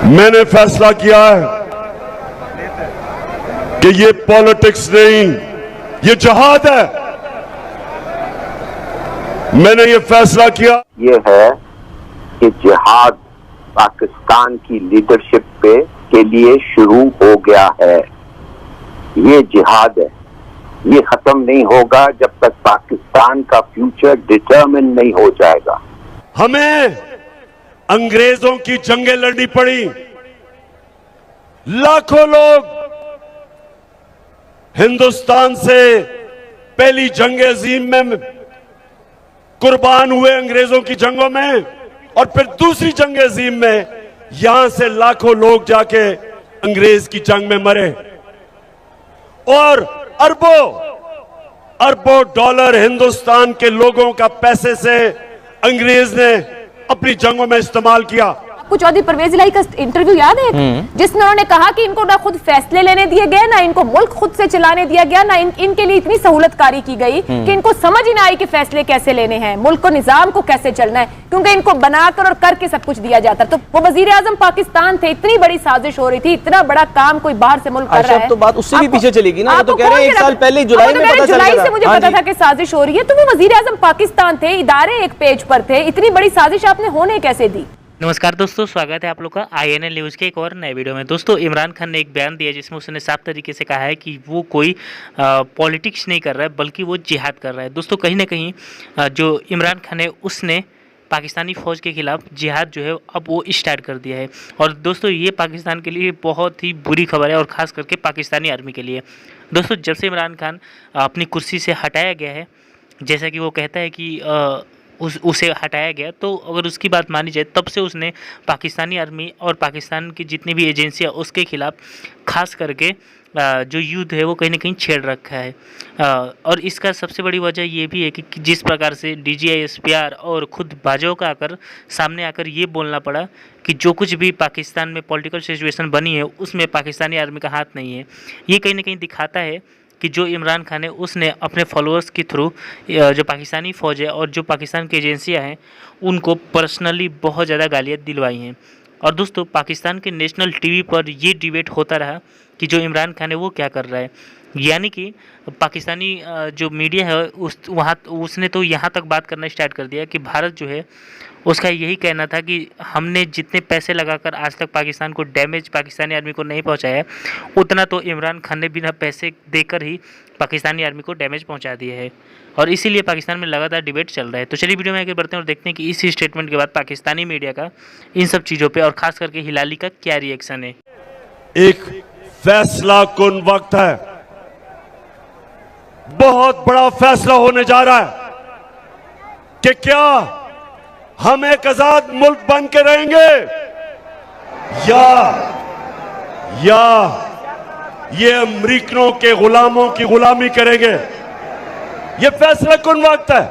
मैंने फैसला किया है कि ये पॉलिटिक्स नहीं, ये जिहाद है। मैंने ये फैसला किया, ये है कि जिहाद पाकिस्तान की लीडरशिप के लिए शुरू हो गया है। ये जिहाद है, ये खत्म नहीं होगा जब तक पाकिस्तान का फ्यूचर डिटरमिन नहीं हो जाएगा। हमें अंग्रेजों की जंगें लड़नी पड़ी, लाखों लोग हिंदुस्तान से पहली जंग अजीम में कुर्बान हुए अंग्रेजों की जंगों में, और फिर दूसरी जंग अजीम में यहां से लाखों लोग जाके अंग्रेज की जंग में मरे, और अरबों अरबों डॉलर हिंदुस्तान के लोगों का पैसे से अंग्रेज ने अपनी जंगों में इस्तेमाल किया। आपको चौधरी परवेज इलाही का इंटरव्यू याद है जिसमें उन्होंने कहा कि इनको ना खुद फैसले लेने दिए गए, ना इनको मुल्क खुद से चलाने दिया गया, ना इनके लिए इतनी सहूलतकारी की गई कि इनको समझ ही ना आई कि फैसले कैसे लेने हैं, मुल्क को निजाम को कैसे चलना है, क्योंकि इनको बनाकर और करके सब कुछ दिया जाता। तो वो वजीर आजम पाकिस्तान थे, इतनी बड़ी साजिश हो रही थी, इतना बड़ा काम कोई बाहर से मुल्क कर रहा है, तो बात उससे भी पीछे चलेगी ना। तो कह रहे हैं 1 साल पहले जुलाई में पता चल गया, से मुझे पता था कि साजिश हो रही है। तो वो वजीर आजम पाकिस्तान थे, इदारे एक पेज पर थे, इतनी बड़ी साजिश आपने होने कैसे दी? नमस्कार दोस्तों, स्वागत है आप लोग का INL न्यूज़ के एक और नए वीडियो में। दोस्तों, इमरान खान ने एक बयान दिया जिसमें उसने साफ तरीके से कहा है कि वो कोई पॉलिटिक्स नहीं कर रहा है, बल्कि वो जिहाद कर रहा है। दोस्तों, कहीं ना कहीं जो इमरान खान है उसने पाकिस्तानी फ़ौज के खिलाफ जिहाद जो है अब वो स्टार्ट कर दिया है। और दोस्तों, ये पाकिस्तान के लिए बहुत ही बुरी खबर है, और ख़ास करके पाकिस्तानी आर्मी के लिए। दोस्तों, जब से इमरान खान अपनी कुर्सी से हटाया गया है, जैसा कि वो कहता है कि उसे हटाया गया, तो अगर उसकी बात मानी जाए तब से उसने पाकिस्तानी आर्मी और पाकिस्तान की जितनी भी एजेंसियां उसके खिलाफ खास करके जो युद्ध है वो कहीं ना कहीं छेड़ रखा है। और इसका सबसे बड़ी वजह ये भी है कि जिस प्रकार से DGI SPR और खुद बाजवा का सामने आकर ये बोलना पड़ा कि जो कुछ भी पाकिस्तान में पॉलिटिकल सिचुएशन बनी है उसमें पाकिस्तानी आर्मी का हाथ नहीं है। ये कहीं ना कहीं दिखाता है कि जो इमरान खान है उसने अपने फॉलोअर्स के थ्रू जो पाकिस्तानी फ़ौज है और जो पाकिस्तान की एजेंसियां हैं उनको पर्सनली बहुत ज़्यादा गालियाँ दिलवाई हैं। और दोस्तों, पाकिस्तान के नेशनल टीवी पर ये डिबेट होता रहा कि जो इमरान खान है वो क्या कर रहा है, यानी कि पाकिस्तानी जो मीडिया है उसने तो यहाँ तक बात करना स्टार्ट कर दिया कि भारत जो है उसका यही कहना था कि हमने जितने पैसे लगाकर आज तक पाकिस्तान को डैमेज पाकिस्तानी आर्मी को नहीं पहुंचाया, उतना तो इमरान खान ने बिना पैसे देकर ही पाकिस्तानी आर्मी को डैमेज पहुंचा दिया है। और इसीलिए पाकिस्तान में लगातार डिबेट चल रहा है। तो चलिए वीडियो में आगे बढ़ते हैं और देखते हैं कि इस स्टेटमेंट के बाद पाकिस्तानी मीडिया का इन सब चीज़ों पर और ख़ास करके हिलाली का क्या रिएक्शन है। एक फैसला कुन वक्त है, बहुत बड़ा फैसला होने जा रहा है कि क्या हम एक आजाद मुल्क बन के रहेंगे या ये अमरीकनों के गुलामों की गुलामी करेंगे। ये फैसला कुन वक्त है।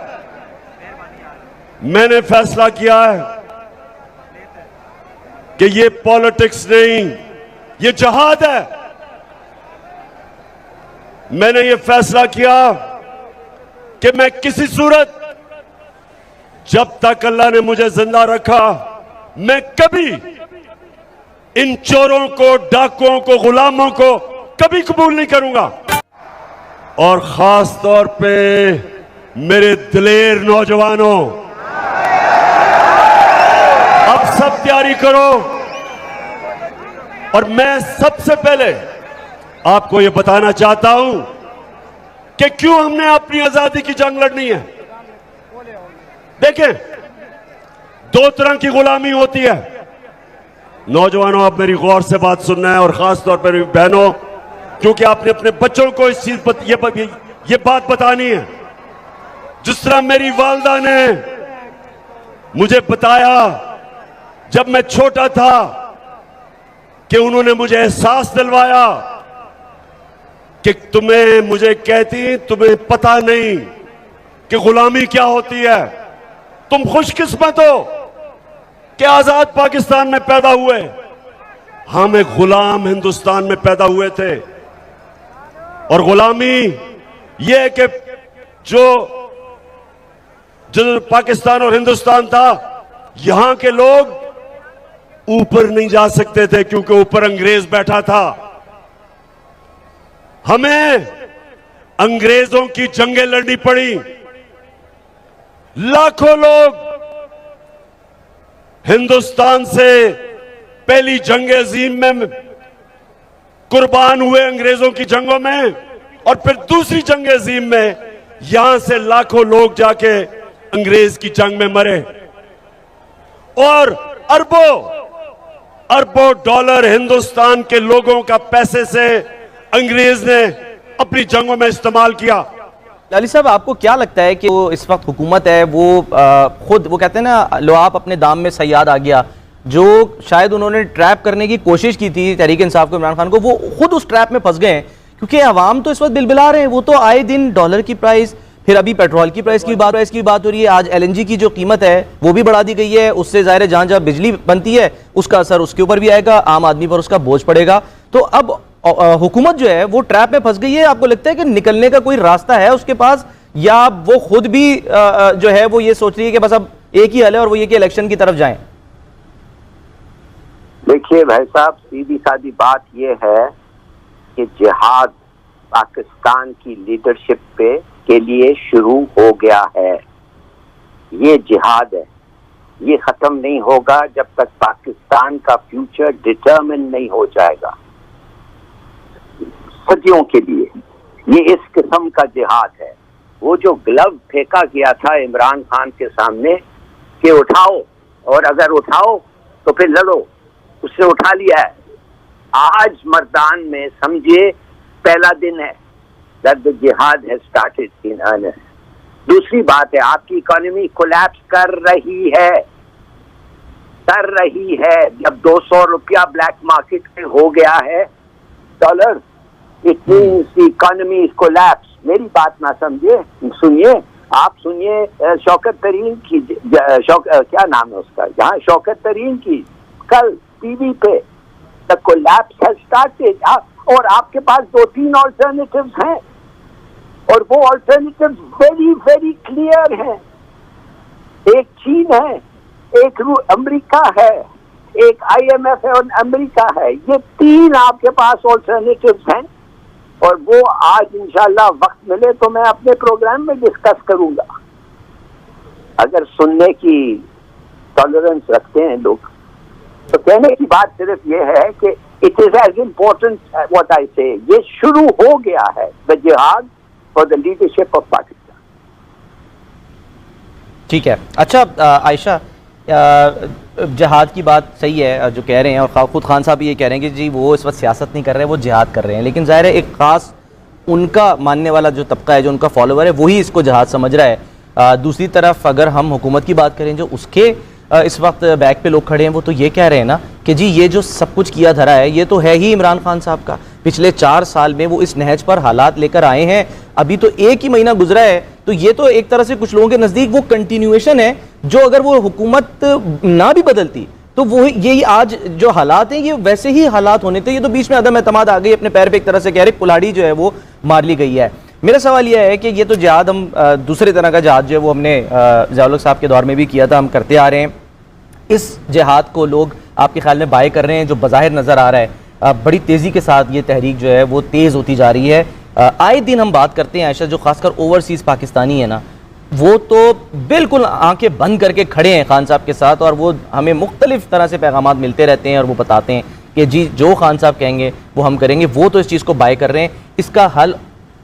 मैंने फैसला किया है कि ये पॉलिटिक्स नहीं, ये जिहाद है। मैंने ये फैसला किया कि मैं किसी सूरत, जब तक अल्लाह ने मुझे जिंदा रखा, मैं कभी इन चोरों को, डाकुओं को, गुलामों को कभी कबूल नहीं करूंगा। और खास तौर पे मेरे दिलेर नौजवानों, अब सब तैयारी करो। और मैं सबसे पहले आपको यह बताना चाहता हूं कि क्यों हमने अपनी आजादी की जंग लड़नी है। देखें, 2 तरह की गुलामी होती है। नौजवानों, आप मेरी गौर से बात सुनना है, और खास तौर पर मेरी बहनों, क्योंकि आपने अपने बच्चों को इस चीज पर ये बात बतानी है। जिस तरह मेरी वालदा ने मुझे बताया जब मैं छोटा था, कि उन्होंने मुझे एहसास दिलवाया कि मुझे कहती तुम्हें पता नहीं कि गुलामी क्या होती है, तुम खुशकिस्मत हो कि आजाद पाकिस्तान में पैदा हुए। हम एक गुलाम हिंदुस्तान में पैदा हुए थे, और गुलामी यह है कि जो पाकिस्तान और हिंदुस्तान था, यहां के लोग ऊपर नहीं जा सकते थे क्योंकि ऊपर अंग्रेज बैठा था। हमें अंग्रेजों की जंगें लड़नी पड़ी। लाखों लोग हिंदुस्तान से पहली जंग अजीम में कुर्बान हुए अंग्रेजों की जंगों में, और फिर दूसरी जंग अजीम में यहां से लाखों लोग जाके अंग्रेज की जंग में मरे, और अरबों अरबों डॉलर हिंदुस्तान के लोगों का पैसे से अंग्रेज ने अपनी जंगों में इस्तेमाल किया। अली साहब, आपको क्या लगता है कि वो इस वक्त हुकूमत है वो खुद, वो कहते हैं ना लो आप अपने दाम में सयाद आ गया, जो शायद उन्होंने ट्रैप करने की कोशिश की थी तहरीक इंसाफ को, इमरान खान को, वो खुद उस ट्रैप में फंस गए हैं? क्योंकि अवाम तो इस वक्त बिलबिला रहे हैं, वो तो आए दिन डॉलर की प्राइस, फिर अभी पेट्रोल की प्राइस की बात हो रही है, आज LNG की जो कीमत है वो भी बढ़ा दी गई है, उससे ज़ाहिर है जहाँ जहाँ बिजली बनती है उसका असर उसके ऊपर भी आएगा, आम आदमी पर उसका बोझ पड़ेगा। तो अब हुकूमत जो है वो ट्रैप में फंस गई है। आपको लगता है कि निकलने का कोई रास्ता है उसके पास, या वो खुद भी जो है वो ये सोच रही है कि बस अब एक ही हल है और वो ये कि इलेक्शन की तरफ जाएं? देखिए भाई साहब, सीधी सादी बात यह है कि जिहाद पाकिस्तान की लीडरशिप के लिए शुरू हो गया है। ये जिहाद है, ये खत्म नहीं होगा जब तक पाकिस्तान का फ्यूचर डिटरमिन नहीं हो जाएगा। सदियों के लिए ये इस किस्म का जिहाद है। वो जो ग्लव फेंका गया था इमरान खान के सामने कि उठाओ, और अगर उठाओ तो फिर लड़ो, उससे उठा लिया है। आज मर्दान में समझिए पहला दिन है that the jihad has started in earnest। दूसरी बात है, आपकी इकोनॉमी कोलैप्स कर रही है। जब 200 रुपया ब्लैक मार्केट में हो गया है dollar, it means the economy is collapse. मेरी बात ना समझिए, सुनिए, आप सुनिए शौकत तरीन की क्या नाम है उसका, जहाँ शौकत तरीन की कल टीवी पे द कोलैप्स हैज स्टार्टेड, और आपके पास 2-3 ऑल्टरनेटिव्स हैं, और वो ऑल्टरनेटिव्स वेरी वेरी क्लियर हैं। एक चीन है, एक अमेरिका है, एक IMF है और अमेरिका है। ये 3 आपके पास ऑल्टरनेटिव्स हैं, और वो आज इंशाल्लाह वक्त मिले तो मैं अपने प्रोग्राम में डिस्कस करूंगा। अगर सुनने की टॉलरेंस रखते हैं लोग, तो कहने की बात सिर्फ ये है कि it is as important what I say, ये शुरू हो गया है the jihad for the leadership of Pakistan. ठीक है। अच्छा आयशा, जिहाद की बात सही है जो कह रहे हैं, और खुद खान साहब भी ये कह रहे हैं कि जी वो इस वक्त सियासत नहीं कर रहे हैं, वो जिहाद कर रहे हैं। लेकिन ज़ाहिर है एक ख़ास उनका मानने वाला जो तबका है, जो उनका फॉलोवर है, वही इसको जिहाद समझ रहा है। दूसरी तरफ अगर हम हुकूमत की बात करें, जो उसके इस वक्त बैक पे लोग खड़े हैं, वो तो ये कह रहे हैं ना कि जी ये जो सब कुछ किया धरा है ये तो है ही इमरान खान साहब का। पिछले 4 साल में वो इस नहज पर हालात लेकर आए हैं, अभी तो 1 ही महीना गुजरा है, तो ये तो एक तरह से कुछ लोगों के नज़दीक वो कंटिन्यूएशन है, जो अगर वो हुकूमत ना भी बदलती तो वो यही आज जो हालात हैं ये वैसे ही हालात होने थे। ये तो बीच में अदम एतमाद आ गई, अपने पैर पे एक तरह से कह रहे कुल्हाड़ी जो है वो मार ली गई है। मेरा सवाल यह है कि ये तो जिहाद हम दूसरे तरह का जिहाद जो है वो हमने ज़िया-उल-हक साहब के दौर में भी किया था, हम करते आ रहे हैं। इस जिहाद को लोग आपके ख्याल में बाय कर रहे हैं, जो बज़ाहिर नज़र आ रहा है बड़ी तेज़ी के साथ ये तहरीक जो है वो तेज़ होती जा रही है। आए दिन हम बात करते हैं आयशा, जो खासकर ओवरसीज़ पाकिस्तानी है ना, वो तो बिल्कुल आंखें बंद करके खड़े हैं खान साहब के साथ, और वो हमें मुख्तलिफ तरह से पैगामात मिलते रहते हैं और वो बताते हैं कि जी जो खान साहब कहेंगे वो हम करेंगे। वो तो इस चीज़ को बाय कर रहे हैं, इसका हल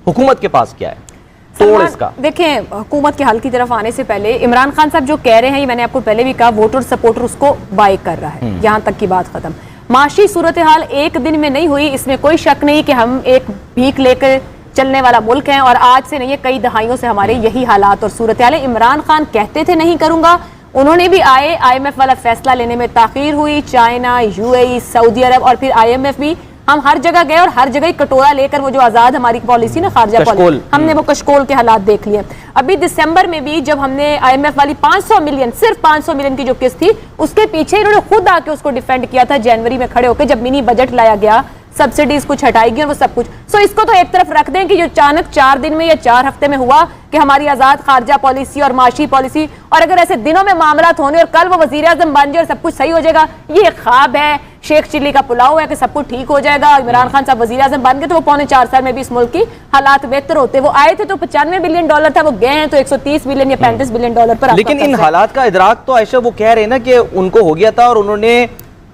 हुकूमत के पास क्या है? तोड़ इसका देखें, हुकूमत के हल की तरफ आने से पहले इमरान खान साहब जो कह रहे हैं, ये मैंने आपको पहले भी कहा, वोटर सपोर्टर उसको बाय कर रहा है, यहाँ तक की बात खत्म। माशी सूरत हाल एक दिन में नहीं हुई, इसमें कोई शक नहीं कि हम एक भीख लेकर चलने वाला मुल्क है, और आज से नहीं है, कई दहाइयों से हमारे यही हालात और सूरत हाल है। इमरान खान कहते थे नहीं करूंगा, उन्होंने भी आए, IMF वाला फैसला लेने में ताखीर हुई, चाइना, UAE, सऊदी अरब और फिर IMF भी, हम हर जगह गए और हर जगह कटोरा लेकर, वो जो आजाद हमारी पॉलिसी ना खारजा पॉलिसी, हमने वो कशकोल के हालात देख लिए। अभी दिसंबर में भी जब हमने IMF वाली 500 मिलियन, सिर्फ 500 मिलियन की जो किस्त थी, उसके पीछे इन्होंने खुद आके उसको डिफेंड किया था, जनवरी में खड़े होकर जब मिनी बजट लाया गया सब्सिडीज कुछ हटाएगी और वो सब कुछ। सो इसको तो एक तरफ रख दें कि जो अचानक 4 दिन में या 4 हफ्ते में हुआ कि हमारी आजाद खारजा पॉलिसी और माशी पॉलिसी, और अगर ऐसे दिनों में मामला होने और कल वो वजीर आजम बन जाए और सब कुछ सही हो जाएगा, ये ख्वाब है, शेख चिल्ली का पुलाव है कि सब कुछ ठीक हो जाएगा। इमरान खान साहब वजीर आजम बन गए तो वो पौने 4 साल में भी इस मुल्क की हालात बेहतर होते। वो आए थे तो $95 बिलियन था, वो गए हैं तो $130 बिलियन या $35 बिलियन पर। लेकिन इन हालात का इदराक तो आयशा वो कह रहे हैं ना कि उनको हो गया था और उन्होंने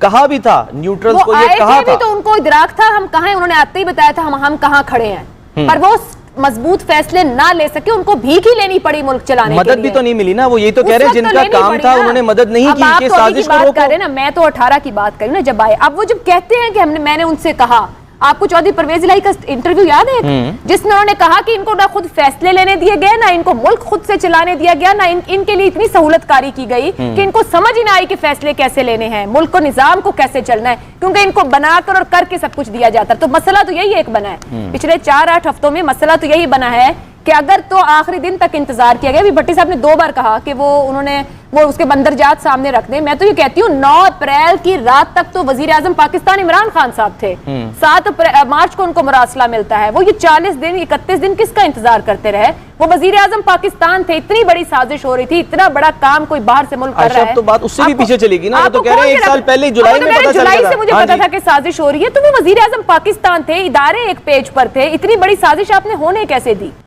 कहा भी था, न्यूट्रल्स को ये कहा था, तो उनको इदराक था, हम कहां हैं, उन्होंने आते ही बताया था हम कहां खड़े हैं, पर वो मजबूत फैसले ना ले सके, उनको भीख ही लेनी पड़ी मुल्क चलाने मदद भी तो नहीं मिली ना। वो यही तो कह रहे हैं जिनका काम था उन्होंने मदद नहीं की कि साजिश को रोको। ना मैं तो 18 की बात करी ना जब आए। अब वो जब कहते हैं कि मैंने उनसे कहा, आपको चौधरी परवेज इलाही का इंटरव्यू याद है जिसमें उन्होंने कहा कि इनको ना खुद फैसले लेने दिए गए, ना इनको मुल्क खुद से चलाने दिया गया, ना इनके लिए इतनी सहूलतकारी की गई कि इनको समझ ही ना आई कि फैसले कैसे लेने हैं, मुल्क को निजाम को कैसे चलना है, क्योंकि इनको बनाकर और करके सब कुछ दिया जाता। तो मसला तो यही एक बना है पिछले 4-8 हफ्तों में, मसला तो यही बना है कि अगर तो आखिरी दिन तक इंतजार किया गया। अभी भट्टी साहब ने 2 बार कहा कि वो उसके बंदरजात सामने रख दें। मैं तो ये कहती हूँ 9 अप्रैल की रात तक तो वजीर आजम पाकिस्तान इमरान खान साहब थे, 7 मार्च को उनको मुरासला मिलता है। वो ये 40 दिन 31 दिन किसका इंतजार करते रहे? वो वजीर आजम पाकिस्तान थे, इतनी बड़ी साजिश हो रही थी, इतना बड़ा काम कोई बाहर से मुल्क कर रहा है। तो बात उससे भी पीछे चलेगी ना, तो कह रहे हैं 1 साल पहले जुलाई में पता जुलाई से मुझे पता था कि साजिश हो रही है। तो वो वजीर आजम पाकिस्तान थे, इदारे एक पेज पर थे, इतनी बड़ी साजिश आपने होने कैसे दी?